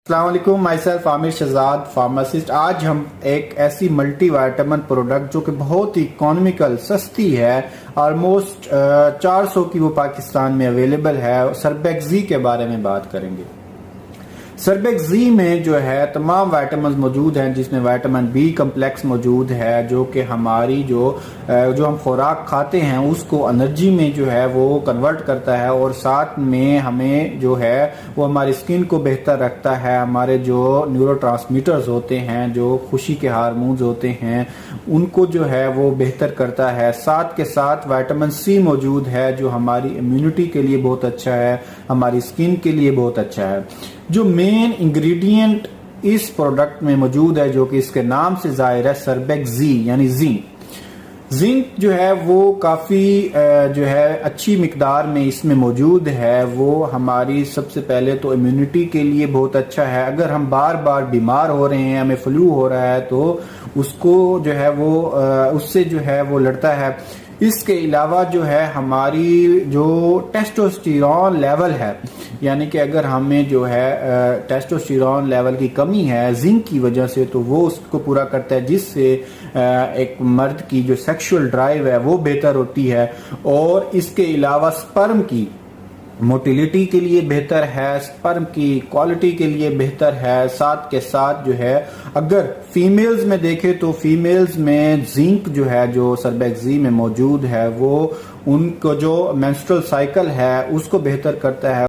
السلام علیکم، myself Aamir Shahzad pharmacist. آج ہم ایک ایسی ملٹی وائٹامن پروڈکٹ جو کہ بہت ہی اکانومیکل، سستی ہے، آلموسٹ 400 کی وہ پاکستان میں اویلیبل ہے، سربیکزی کے بارے میں بات کریں گے۔ سربیکزی میں جو ہے تمام وائٹامنز موجود ہیں، جس میں وائٹامن بی کمپلیکس موجود ہے جو کہ ہماری جو ہم خوراک کھاتے ہیں اس کو انرجی میں جو ہے وہ کنورٹ کرتا ہے، اور ساتھ میں ہمیں جو ہے وہ ہماری سکن کو بہتر رکھتا ہے، ہمارے جو نیورو ٹرانسمیٹرز ہوتے ہیں، جو خوشی کے ہارمونز ہوتے ہیں، ان کو جو ہے وہ بہتر کرتا ہے۔ ساتھ کے ساتھ وائٹامن سی موجود ہے جو ہماری امیونٹی کے لیے بہت اچھا ہے، ہماری سکن کے لیے بہت اچھا ہے۔ جو مین انگریڈینٹ اس پروڈکٹ میں موجود ہے، جو کہ اس کے نام سے ظاہر ہے، سربیکزی یعنی زنک جو ہے وہ کافی جو ہے اچھی مقدار میں اس میں موجود ہے۔ وہ ہماری سب سے پہلے تو امیونٹی کے لیے بہت اچھا ہے۔ اگر ہم بار بار بیمار ہو رہے ہیں، ہمیں فلو ہو رہا ہے، تو اس کو جو ہے وہ اس سے جو ہے وہ لڑتا ہے۔ اس کے علاوہ جو ہے ہماری جو ٹیسٹوسٹیرون لیول ہے، یعنی کہ اگر ہمیں جو ہے ٹیسٹوسٹیرون لیول کی کمی ہے زنک کی وجہ سے، تو وہ اس کو پورا کرتا ہے، جس سے ایک مرد کی جو سیکشول ڈرائیو ہے وہ بہتر ہوتی ہے۔ اور اس کے علاوہ سپرم کی موٹیلیٹی کے لیے بہتر ہے، سپرم کی کوالٹی کے لیے بہتر ہے۔ ساتھ کے ساتھ جو ہے اگر فیمیلز میں دیکھیں تو فیمیلز میں زنک جو ہے جو سربیکزی میں موجود ہے وہ ان کو جو مینسٹرل سائیکل ہے اس کو بہتر کرتا ہے۔